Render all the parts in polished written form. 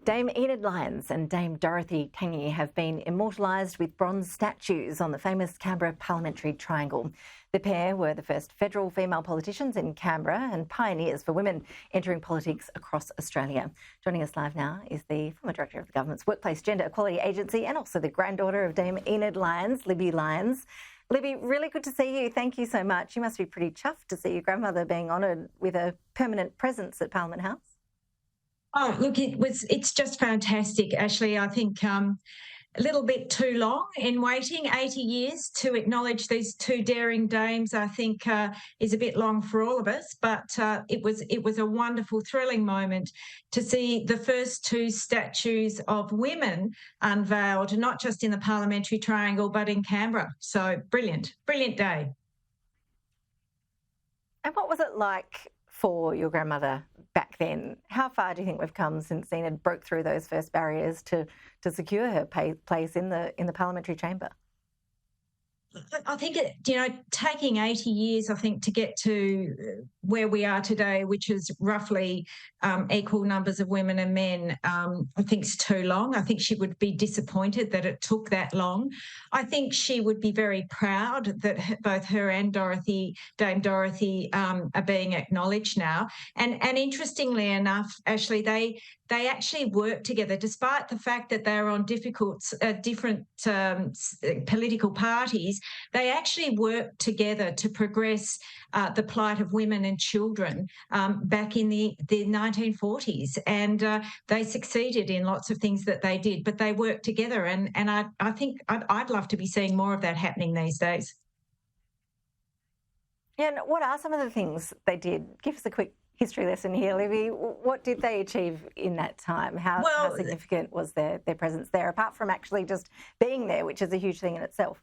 Dame Enid Lyons and Dame Dorothy Tangney have been immortalised with bronze statues on the famous Canberra parliamentary triangle. The pair were the first federal female politicians in Canberra and pioneers for women entering politics across Australia. Joining us live now is the former director of the government's Workplace Gender Equality Agency and also the granddaughter of Dame Enid Lyons, Libby Lyons. Libby, really good to see you. Thank you so much. You must be pretty chuffed to see your grandmother being honoured with a permanent presence at Parliament House. Oh, look, it's just fantastic, Ashley. I think a little bit too long in waiting, 80 years to acknowledge these two daring dames, I think is a bit long for all of us, but it was a wonderful, thrilling moment to see the first two statues of women unveiled, not just in the parliamentary triangle, but in Canberra. So brilliant day. And what was it like for your grandmother back then? How far do you think we've come since Enid broke through those first barriers to secure her place in the parliamentary chamber? I think, taking 80 years, I think, to get to where we are today, which is roughly equal numbers of women and men, I think is too long. I think she would be disappointed that it took that long. I think she would be very proud that both her and Dame Dorothy, are being acknowledged now. And interestingly enough, Ashley, they actually work together, despite the fact that they're on different political parties. They actually work together to progress the plight of women and children back in the 1940s. And they succeeded in lots of things that they did, but they worked together. And I think I'd love to be seeing more of that happening these days. Yeah, and what are some of the things they did? Give us a quick history lesson here, Libby. What did they achieve in that time? How significant was their presence there, apart from actually just being there, which is a huge thing in itself?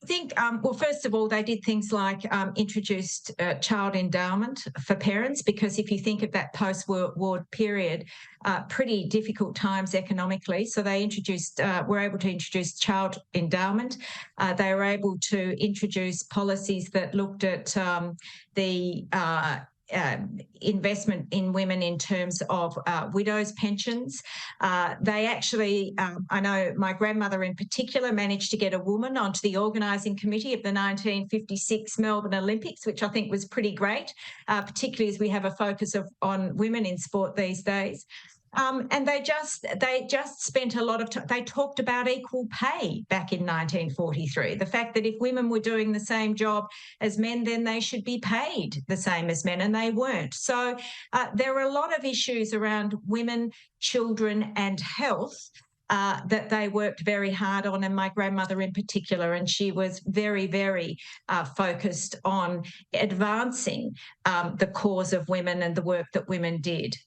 I think, first of all, they did things like introduced child endowment for parents, because if you think of that post-war period, pretty difficult times economically. So they were able to introduce child endowment. They were able to introduce policies that looked at the investment in women in terms of widows' pensions. They actually, I know my grandmother in particular, managed to get a woman onto the organising committee of the 1956 Melbourne Olympics, which I think was pretty great, particularly as we have a focus on women in sport these days. And they just spent a lot of time. They talked about equal pay back in 1943. The fact that if women were doing the same job as men, then they should be paid the same as men, and they weren't. So there are a lot of issues around women, children, and health that they worked very hard on, and my grandmother in particular, and she was very, very focused on advancing the cause of women and the work that women did.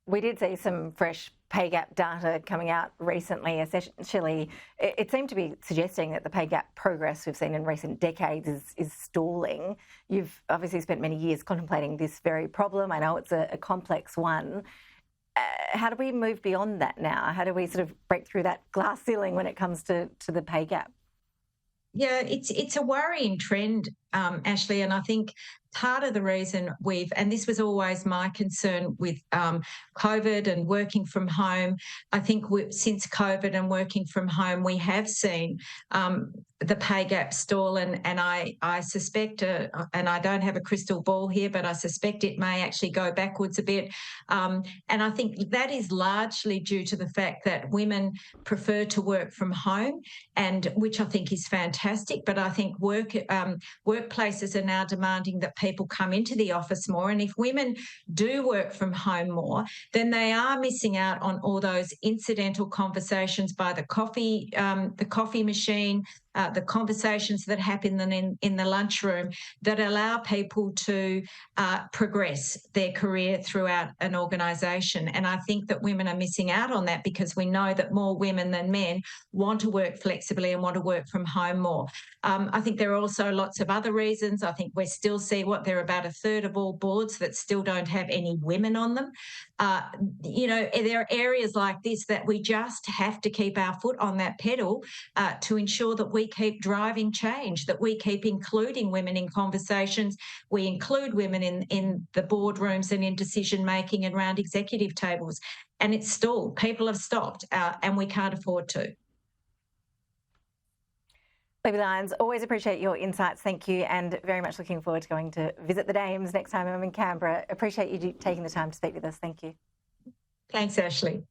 We did see some fresh pay gap data coming out recently. Essentially, it seemed to be suggesting that the pay gap progress we've seen in recent decades is stalling. You've obviously spent many years contemplating this very problem. I know it's a complex one. How do we move beyond that now? How do we sort of break through that glass ceiling when it comes to the pay gap? Yeah, it's a worrying trend, Ashley, and I think part of the reason and this was always my concern with COVID and working from home, I think since COVID and working from home, we have seen the pay gap stall, and I suspect, and I don't have a crystal ball here, but I suspect it may actually go backwards a bit. And I think that is largely due to the fact that women prefer to work from home, and which I think is fantastic. But I think workplaces are now demanding that people come into the office more. And if women do work from home more, then they are missing out on all those incidental conversations by the coffee machine, the conversations that happen in the lunchroom that allow people to progress their career throughout an organisation. And I think that women are missing out on that, because we know that more women than men want to work flexibly and want to work from home more. I think there are also lots of other reasons. I think we still see there are about a third of all boards that still don't have any women on them. You know, there are areas like this that we just have to keep our foot on that pedal to ensure that we keep driving change, that we keep including women in conversations, we include women in the boardrooms and in decision making and around executive tables. And it's stalled. People have stopped, and we can't afford to. Libby Lyons, always appreciate your insights. Thank you, and very much looking forward to going to visit the Dames next time I'm in Canberra. Appreciate you taking the time to speak with us. Thank you. Thanks, Ashley.